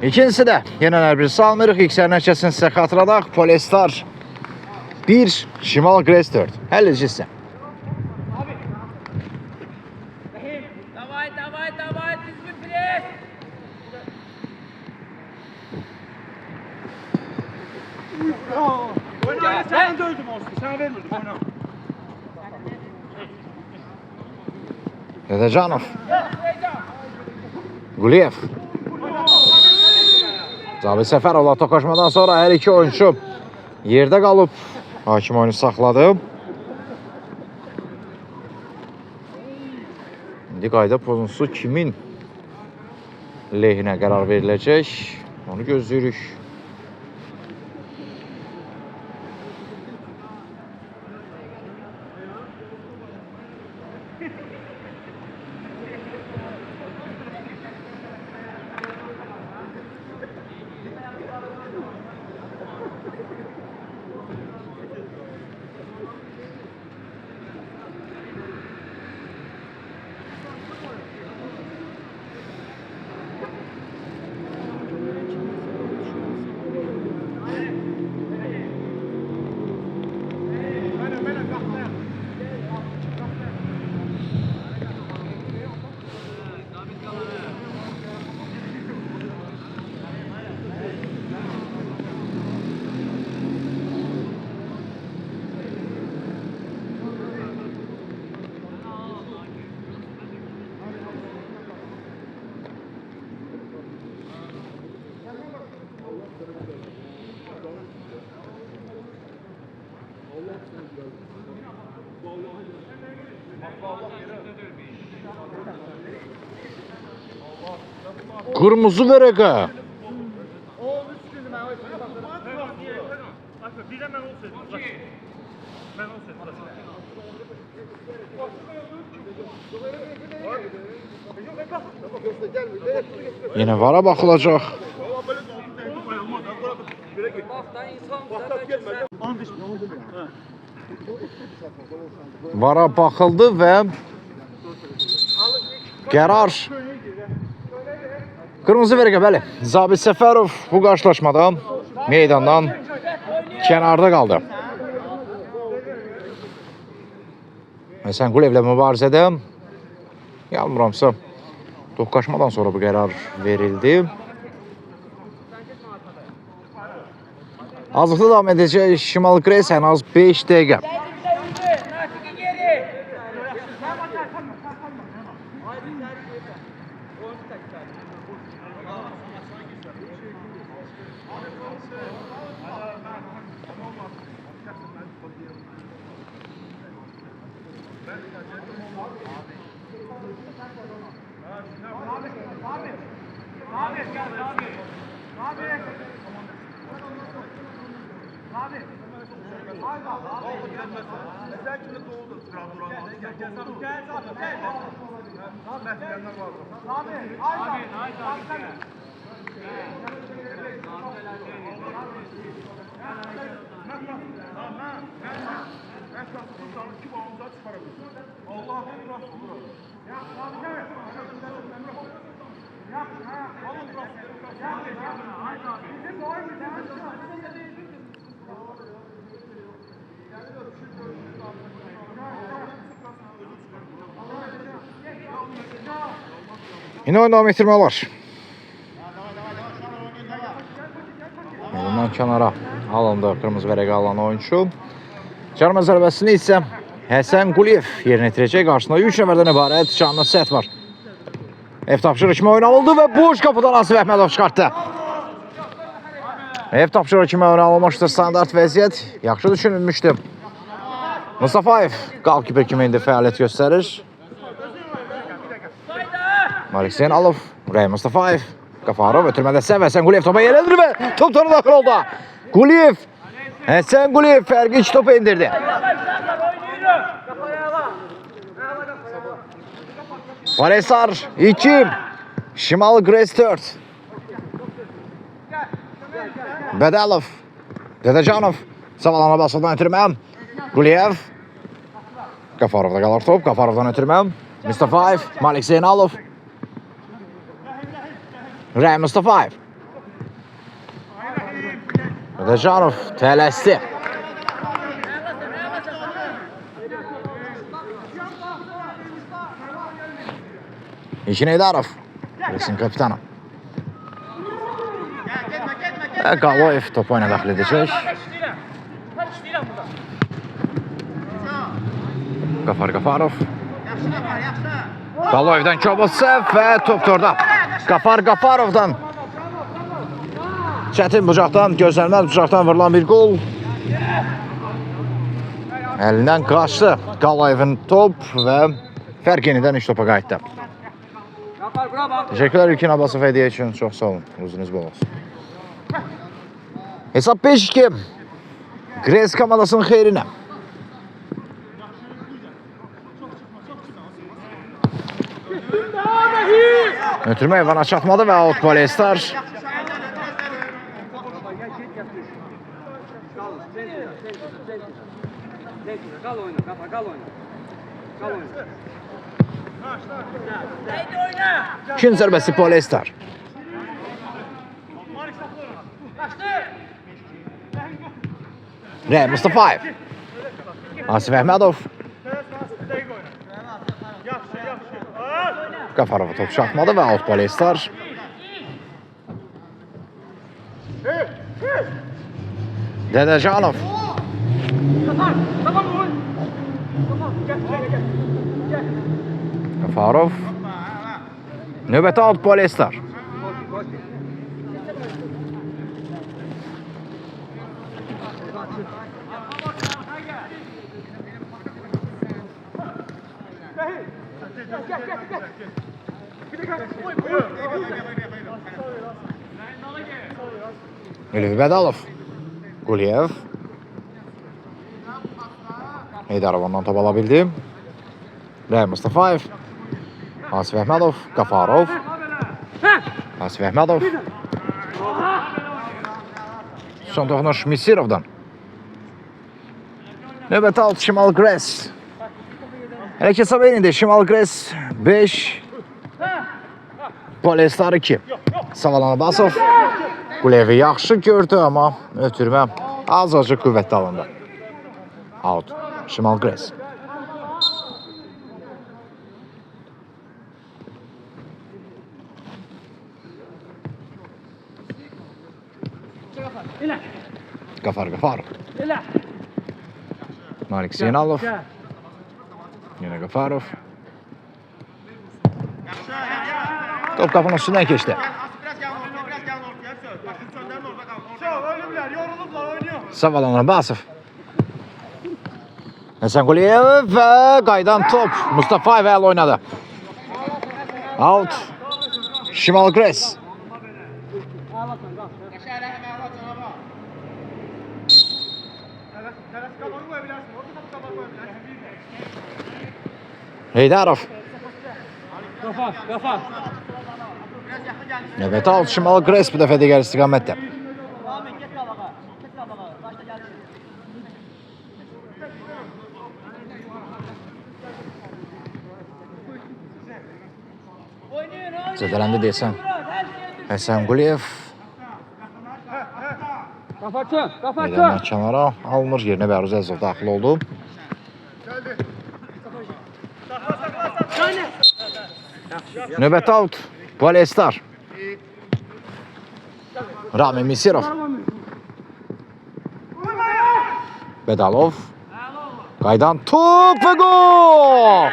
İkincisi də yenə bir salmırıq. İksər nəticəsini sizə xatırladaq. Polestar 1, Şimal Gres 4. Həll edəcəksən. Давай, düzgün pres. Oyna, sen döndüm olsun. Sana vermirdim, oyna. Dedecanov. Quliyev. Zabit Səfərovla toqqaşmadan sonra hər iki oyuncu yerdə qalıb. Hakim oyunu saxladı. İndi qayda pozuntusu kimin lehinə qərar veriləcək? Onu gözləyirik. Kırmızı verega. Yine vara bakılacak. Vara bakıldı ve qərar kırmızı verga, bəli. Zabit Səfərov bu qarşılaşmada meydandan kənarda qaldı. Həsən Quliyevlə mübarizədə yanmıramsa toqqaşmadan sonra bu qərar verildi. Azlıqda davam edəcək Şimal Gres ən az 5 dəqiqə. Yine oyun devam ettirme var. Bundan kənara alındı kırmızı vərəqə alan oyuncu. Cərmə zərbəsini isə Həsən Quliyev yerinə yetirəcək. Qarşısında 3 nəfərdən ibarət canlı set var. Ev tapşırıq kimi oyun alındı və boş qapıdan Asif Əhmədov çıxartdı. Ev tapşırıq kimi oyun alınmışdır. Standart vəziyyət yaxşı düşünülmüşdü. Mustafayev qalkiper kimi indi fəaliyyət göstərir. Malik Zeynalov, Rəy Mustafayev, Qafarov ötürmədə Həsən Quliyev topa yerlədir və top toru daxil oldu. Quliyev, Həsən Quliyev fərqi 2 topa indirdi. Polestar 2, Şimal Gres 4. Bədəlov, Dedecanov, Savalana basıldan ötürməm. Quliyev, Qafarovda qalır top, Qafarovdan ötürməm. Mustafayev, Malik Zeynalov. Rəy Mustafayev. Dedecanov tələsdi. İşin Eydarov. Resin kapitanı. Qaloyev top oyuna daxil edəcək. Qafarov. Qaloyevdən Kobotsev və top orada. Qafarovdan. Çətin bucaqdan, gözlənilməz bucaqdan vurulan bir gol. Əlindən qaçdı Qaloyevin top və fərq yenidən 3 topa qayıtdı. Teşekkürler İlkin Abbasov hediye için. Çok sağ olun. Uzunuz bol olsun. Hesap 5-2. Gres komandasının xeyrinə. Ötürmə Ivana çatmadı və out Polestar. Kal oyna, kafa kal oyna. Kal oyna. Haydi oyna. İkinci zərbəsi Polestar. Rəhm Mustafayev. Asif Əhmədov. Qafarova top çatmadı və out Polestar. Dedecanov. Qafarov. Növbəti out Polestar. Elif Bədalov. Quliyev. Heydarov ondan top ala bildi. Rəhm Mustafayev. Asif Əhmədov. Qafarov. Asif Əhmədov. Son toxunuş Misirovdan. Növbəti alt Şimal Gres. Hərəkət hesab eynidir. Şimal Gres 5. Polestar 2. Savalan Abbasov. Quliyevi yaxşı gördü, amma ötürmə az-azcıq qüvvətli alındı. Out. Şimal Gres. Qafarov. Malik Zeynalov. Yine Qafarov. Top qapının üstündən keçdi. Savalan Abbasov. Həsən Quliyev və qaydan top. Mustafayev əl oynadı. Out. Şimal Gres. Heydarov. Kafa. Növbəti alt Şimal Gres bu dəfə digər istiqamətdə. Zədələndi deyəsən. Həsən Quliyev. Meydandan kənara alınır. Yerinə Bəhruz Əzizov daxil oldu. Növbəti out Polestar. Rami Misirov. Bedalov. Qaydan top və gol!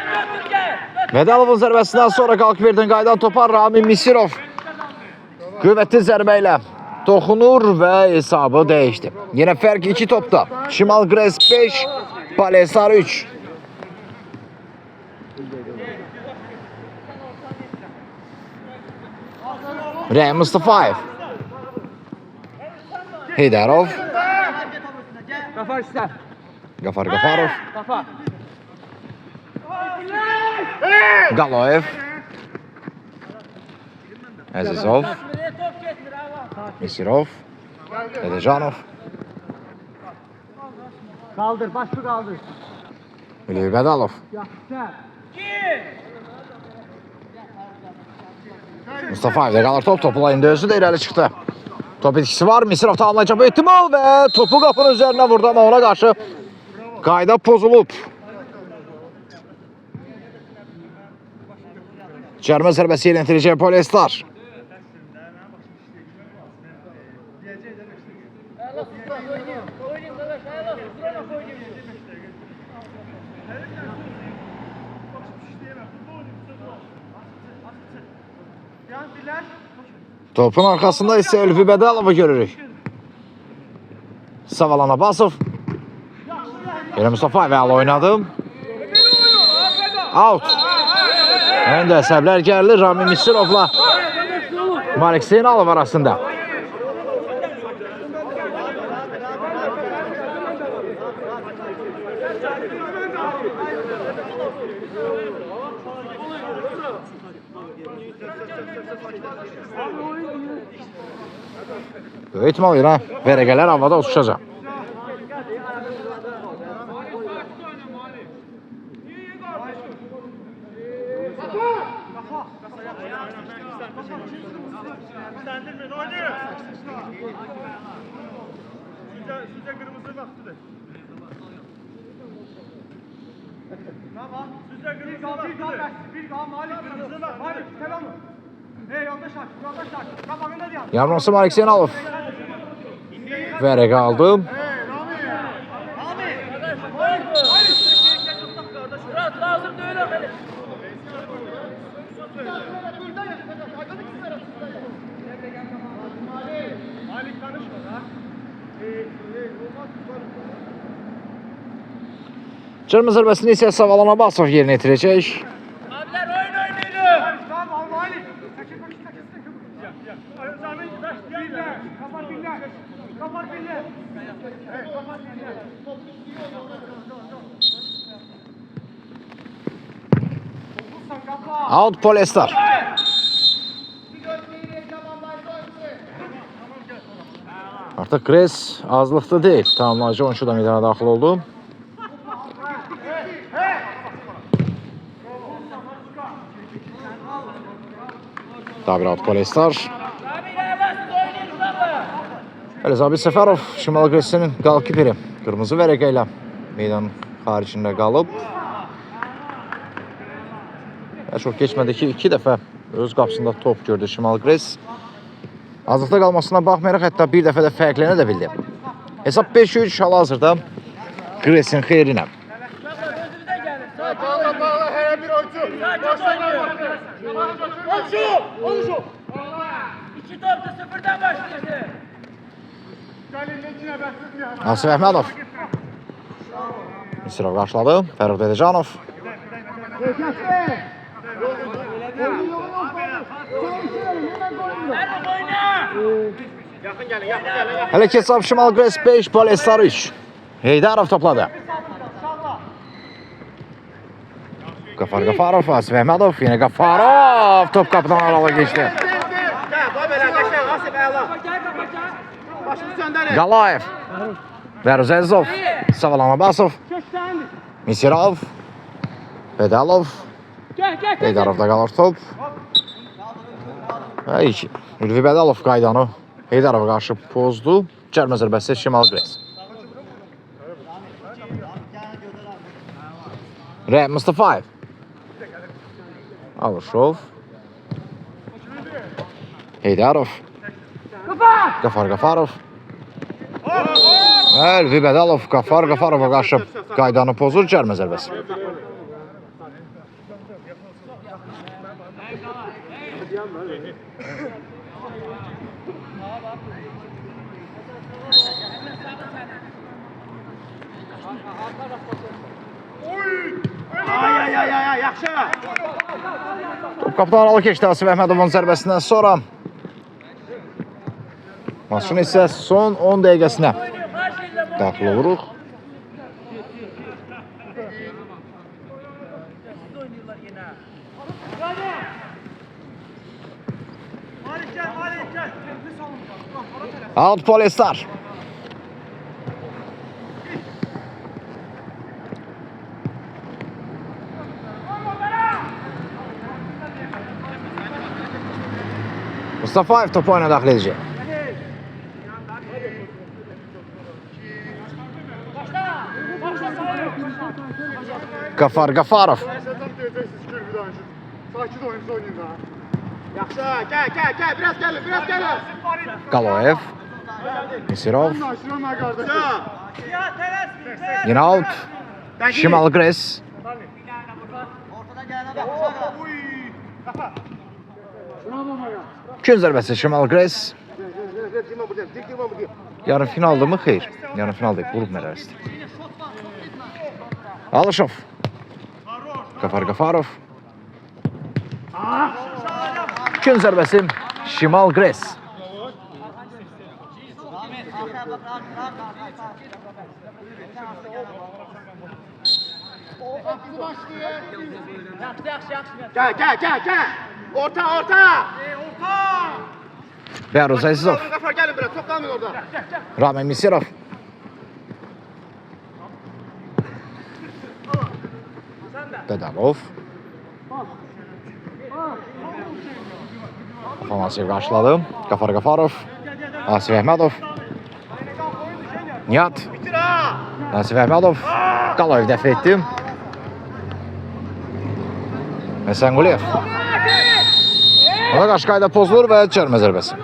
Bedalovun zərbəsindən sonra qalqıb verdən qaydan topa Rami Misirov. Qüvvətli zərbə ilə toxunur və hesabı dəyişdi. Yenə fərq 2 topda. Şimal Gres 5, Polestar 3. Rəhm Mustafayev. Heydarov. Qafarov. Qaloyev. Əzizov. Misirov. Dedecanov. Kaldır, başını kaldır. Elif Bədalov. Mustafayev də qalır top, topulayında özü də irəli çıxdı. Top etkisi var. Misirov tamamlayacak bu ihtimal ve topu kapının üzerine vurdu ama ona karşı qayda pozulub. Cərmə zərbəsi yerinləndiriləcək Polestar. Topun arkasında ise Ülfü Bədəlov'u görürük. Savalan Abbasov. Yine Mustafa Əvəl oynadı. Out. Öndə əsəblər gəlir Rami Misirov'la Malik Zeynalov arasında. Böyük ihtimal yine verəqələr havada uçuşacaq. Sizce kırmızı vaktidir. Tamam. Sizce kırmızı vaktidir. Bir daha Malik kırmızı vaktidir. Malik selam mı? Yanlış aç. Yanlış aç. Kapağında diyor. Yardımcısı Malik Zeynalov. Verəqə aldı. Murat lazım değil öyle. Malik tanışma ha. Cərmə zərbəsini isə Savalan Abbasov yerinə yetirəcək. Abiler oyun oynayın. Tamam Malik. Çekil bakış çekil. Ya. Ayağını birle. Kapat birle. Kapat birle. Evet kapat birle. Out Polestar. Artıq Gres azlıqda deyil. Tamamlayıcı oyuncu da meydana daxil oldu. Dabir out Polestar. Abiler bastı oynayın baba. Bəli, Zabit Səfərov Şimal Qresinin qalkiperi. Qırmızı vərəqə ilə meydan xaricində qalıb. Çox keçmədi ki, 2 dəfə öz qapısında top gördü Şimal Qres. Azlıqda qalmasına baxmayaraq, hətta bir dəfə də fərqlənə də bildi. Hesab 5-3 hal-hazırda Qresin xeyrinə. Bağla her bir oyuncu. Oyuncu. İki top da sıfırdan başladı. Asif Əhmədov. Misirov qarşıladı. Fərruq Dədəcanov. Ferruh oyna. Hələ ki hesab Şimal Qres 5, Polestar 3. Heydarov topladı. Qafarov, Asif Əhmədov. Yenə Qafarov. Top qapıdan aralı geçdi. Qalayev. Bəruz Əzizov. Savalan Abbasov. Misirov. Bədəlov. Heydarovda qalır top. Və iki. Ülvi Bədəlov qaydanı Heydarova qarşı pozdu. Cərmə zərbəsi Şimal Qres. Mustafayev. Alışov. Heydarov. Qafarov. Ülvi Bədəlov Qafarova qarşı qaydanı pozur. Cərmə zərbəsi. Ay, yaxşı. Top qapıdan aralı keçdi Asif Əhmədovun zərbəsindən sonra. Maçın isə son 10 dəqiqəsinə daxil oluruq. Out Polestar. Mustafayev topu oyuna daxil edəcək. Qafar Qafarov. Sakit oyun oynayın da. Yaxşı, gel, biraz gəlin. Qaloyev. Misirov. Naşırma qardaş. Yine out. Şimal Gres. Gün zərbəsi Şimal Gres. Yarın finalda mı? Xeyr. Yarın finalda qrup mərhələsidir. Alışov. Qafar Qafarov. Gün zərbəsi Şimal Gres. Gel. Orta. Bəhruz Əzizov. Qafar gəlin biraz, toplanmayın orada. Ramin Misirov. Bedalov. Afanasiyev qarşıladı. Qafar Qafarov. Asif Əhmədov. Nihat. Asif Əhmədov. Qaloyev dəfə etdi. Həsən Quliyev. Ona qarşı qayda pozulur və cərmə zərbəsi.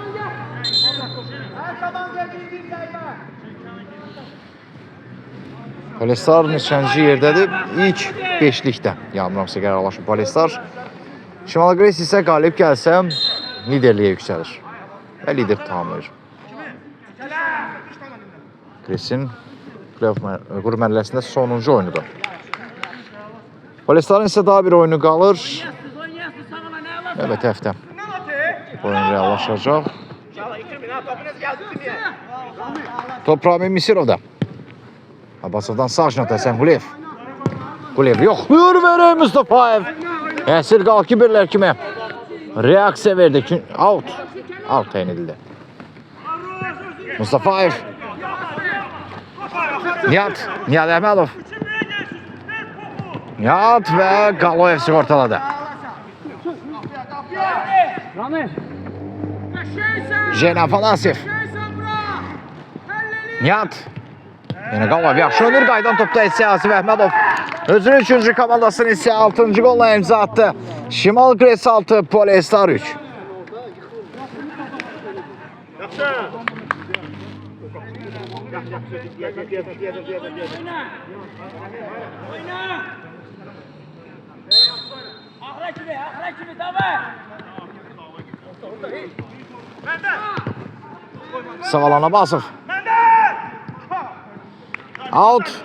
Polestar neçənci yerdədir? İlk 5-likdə yanılmıramsa qərarlaşıb Polestar. Şimal Gres isə qalib gəlsə liderliyə yüksəlir və lider tamamlayır. Gresin qrup mərhələsində sonuncu oyunudur. Polestarın isə daha bir oyunu qalır. Evet, həftə oyun reallaşacaq. Top Ramin Misirov'da. Abbasov'dan sağ şinat Həsən Quliyev. Quliyev yoxluyur verək Mustafayev. Əsir qalkibirlər kimi reaksiya verdi. Out. Out təyin edildi. Mustafayev. Nihat Əhmədov. Nihat və Qaloyev sigortaladı. Jena Afanasyev. Nihat. Yine Qaloyev yaxşı oynayır. Qaydan topda isə Asif Əhmədov. Özünün 3-cü komandasını isə 6-cı qolla imza attı. Şimal Gres 6, Polestar 3. Ahra kimi, davay. Savalan Abbasov. Out.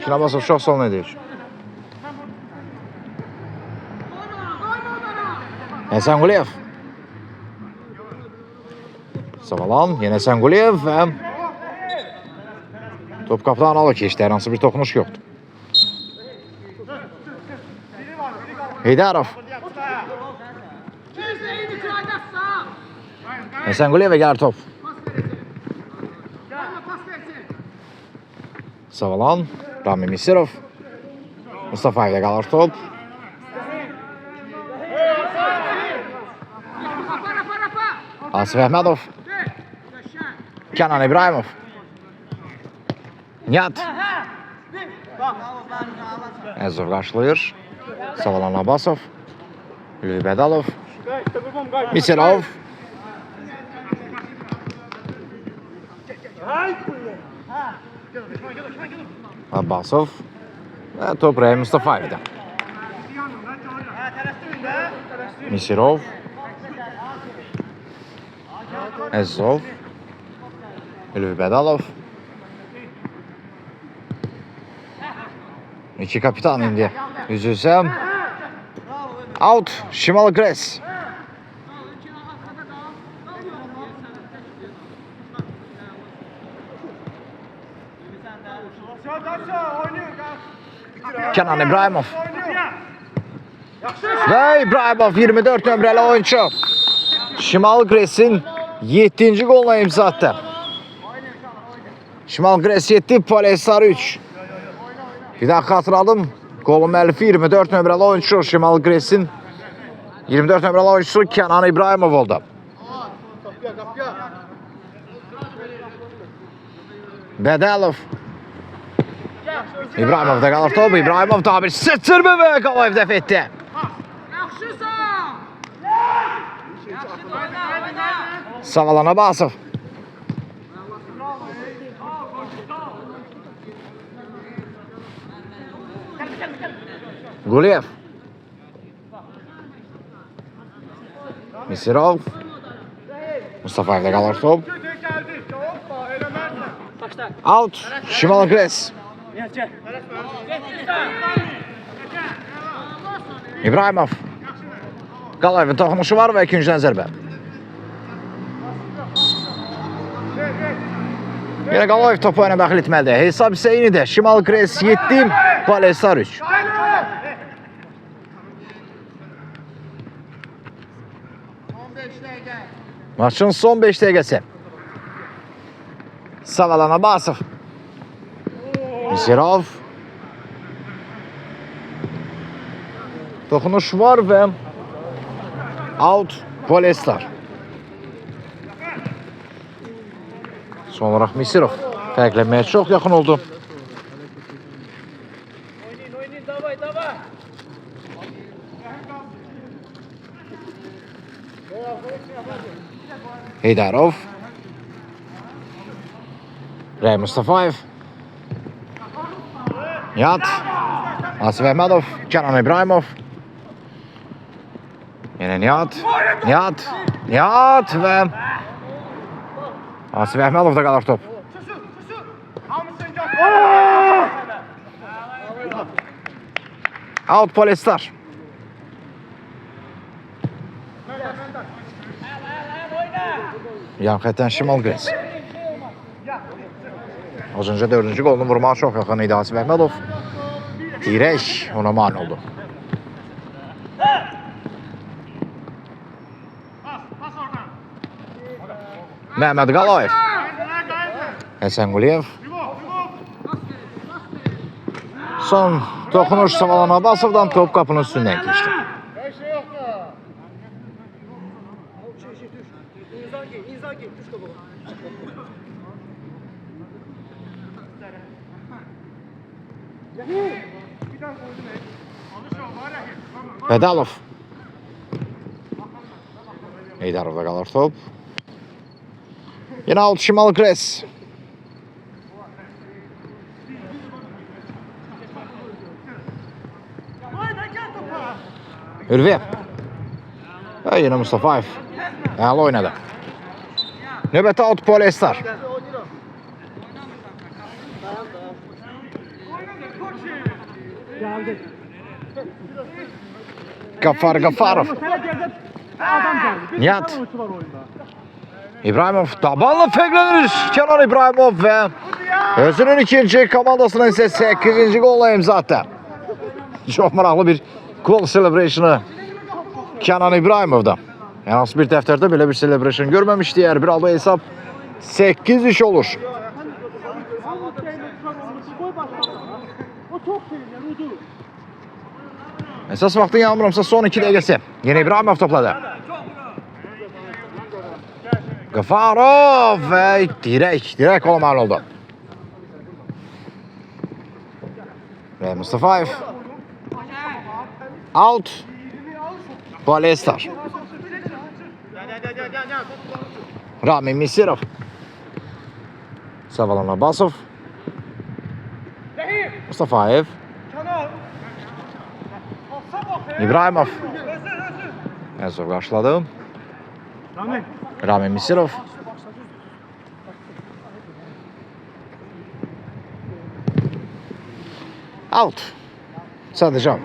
Abbasov çox sol edir. Həsən Quliyev. Savalan, yenə Həsən Quliyev və top qapıdan alır keçdi. Hər hansı bir toxunuş yoxdur. Heydarov. Həsən Quliyevə gəlir top. Savalan, Ramin Misirov. Mustafayev'də qalır top. Asif Əhmədov. Kenan İbrahimov. Nihat. Əzov qarşılayır. Savalan Abbasov. Lüvi Bədalov. Misirov. Abbasov. Və top Rəhim Mustafayev'də. Misirov. Əzov. Lüvi Bədalov. İki kapitan indi. Üz-üzə. Out. Şimal Gres. Kenan İbrahimov. Və İbrahimov 24 nömrəli oyuncu. Şimal Gres'in 7-ci qoluna imza attı. Şimal Gres 7, Polestar 3. Bir daha xatırladım. Qolun müəllifi 24 nömrəli oyuncu Şimal Gres'in 24 nömrəli oyuncusu Kenan İbrahimov oldu. Bədalov. İbrahimov'da qalır top. İbrahimov da bir sıçırma və Qalayev dəf etdi. Savalan Abbasov. Quliyev. Misirov. Mustafayev'da qalır top. Out. Şimal Gres. İbrahimov. Qalayevin toxunuşu var və ikinciden zərbə. Yine Qalayev topu oyuna daxil etməlidir. Hesab isə eynidir. Şimal Gres 7, Palestar 3. Maçın son 5 dəqiqəsi. Savalan Abbasov. Misirov. Toxunuş var və out Palestar. Son olaraq Misirov fərqlənməyə çox yaxın oldu. Oynayın, davay, davay. Heydarov. Ray Mustafayev. Nihat. Asif Əhmədov. Canan İbrahimov. Yine Nihat. Nihat və Asif Əhmədov da qalır top. Out Palestar. Yan xətdən Şimal Gres. Az önce 4-cü qolunu vurmağa çox yaxın idi Asif Əhmədov. Dirək ona mani oldu. Mehmet Qalayev. Həsən Quliyev. Son toxunuş Savalan Abbasovdan top qapının üstündən keçdi. Pedalov. Heydarov'da qalır top. Yine out Şimal Gres. Ürviyev. Ve yine Mustafayev. Əla oynadı. Növbəti out Palestar. Qafarov. Nihat. İbrahimov tabanla fərqlənir. Kenan İbrahimov və özünün ikinci komandasının isə 8-ci qolla imza atdı. Çox maraqlı bir gol celebration'ı Kenan İbrahimov'da. Yəni az bir dəftərdə belə bir celebration görməmişdi. Əgər bir halda hesab 8 iş olur. Əsas vaxtın yanmıramsa son 2 dəqiqəsi. Yine İbrahimov topladı. Qafarov və dirək olmalı oldu. Ve Mustafayev. Out. Palestar. Rami Misirov. Savalan Abbasov. Mustafayev. İbrahimov. En son qarşıladı. Rami Misirov. Out. Sadece out.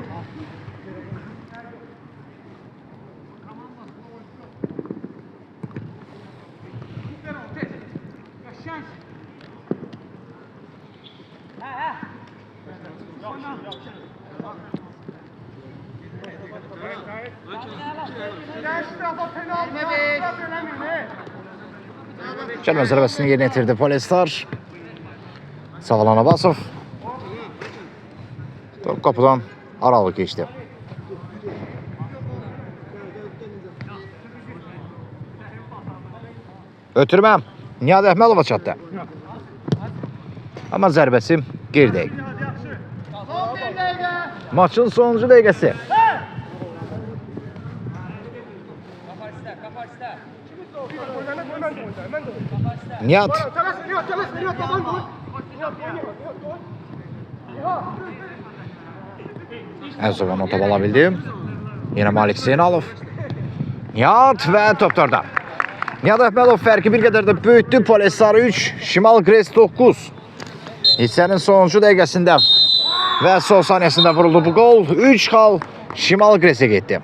Gəlmə zərbəsini yerinə yetirdi Palestar. Savalan Abbasov. Top kapıdan aralı geçti. Ötürməm. Nihat Əhmədova çatdı. Ama zərbəsi Girdik. Hadi yaxşı. Son bir dəqiqə. Maçın sonuncu dəqiqəsi. Kafa ister. Oyna, mən də oynayım. Nihat Tələs, Nihat, baban dur. Əzovdan o top ala bildi. Yenə Malik Zeynalov. Nihat və toplarda. Nihat Əhmədov fərqi bir qədər də böyütdü. Polesarı 3, Şimal Gres 9. Hissənin sonuncu dəqiqəsində və son saniyəsində vuruldu bu gol. 3 xal Şimal Gresə getdi.